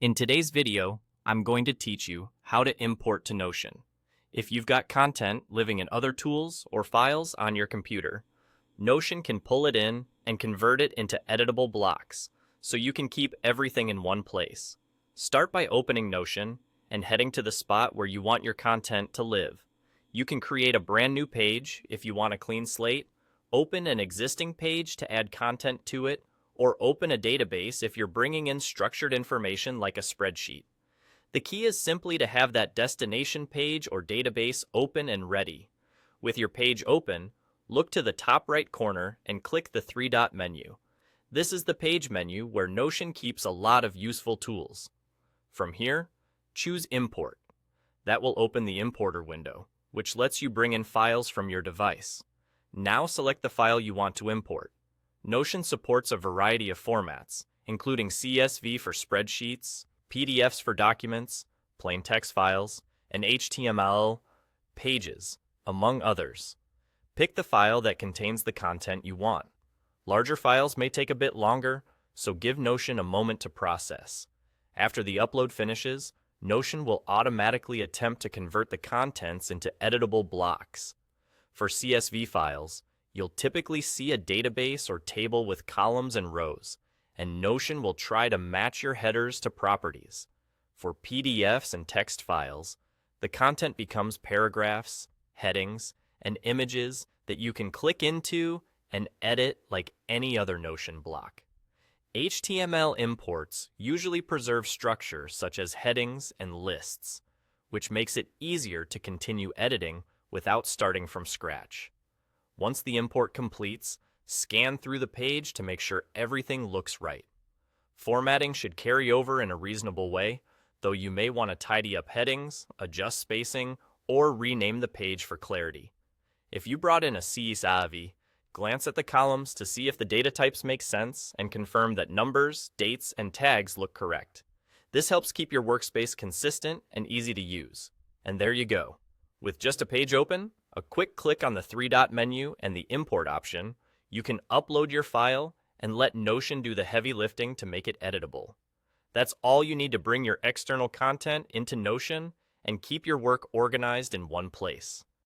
In today's video, I'm going to teach you how to import to Notion. If you've got content living in other tools or files on your computer, Notion can pull it in and convert it into editable blocks, so you can keep everything in one place. Start by opening Notion and heading to the spot where you want your content to live. You can create a brand new page if you want a clean slate, open an existing page to add content to it, or open a database if you're bringing in structured information like a spreadsheet. The key is simply to have that destination page or database open and ready. With your page open, look to the top right corner and click the three-dot menu. This is the page menu where Notion keeps a lot of useful tools. From here, choose Import. That will open the Importer window, which lets you bring in files from your device. Now select the file you want to import. Notion supports a variety of formats, including CSV for spreadsheets, PDFs for documents, plain text files, and HTML pages, among others. Pick the file that contains the content you want. Larger files may take a bit longer, so give Notion a moment to process. After the upload finishes, Notion will automatically attempt to convert the contents into editable blocks. For CSV files, you'll typically see a database or table with columns and rows, and Notion will try to match your headers to properties. For PDFs and text files, the content becomes paragraphs, headings, and images that you can click into and edit like any other Notion block. HTML imports usually preserve structure such as headings and lists, which makes it easier to continue editing without starting from scratch. Once the import completes, scan through the page to make sure everything looks right. Formatting should carry over in a reasonable way, though you may want to tidy up headings, adjust spacing, or rename the page for clarity. If you brought in a CSV, glance at the columns to see if the data types make sense and confirm that numbers, dates, and tags look correct. This helps keep your workspace consistent and easy to use. And there you go. With just a page open, a quick click on the three-dot menu and the import option, you can upload your file and let Notion do the heavy lifting to make it editable. That's all you need to bring your external content into Notion and keep your work organized in one place.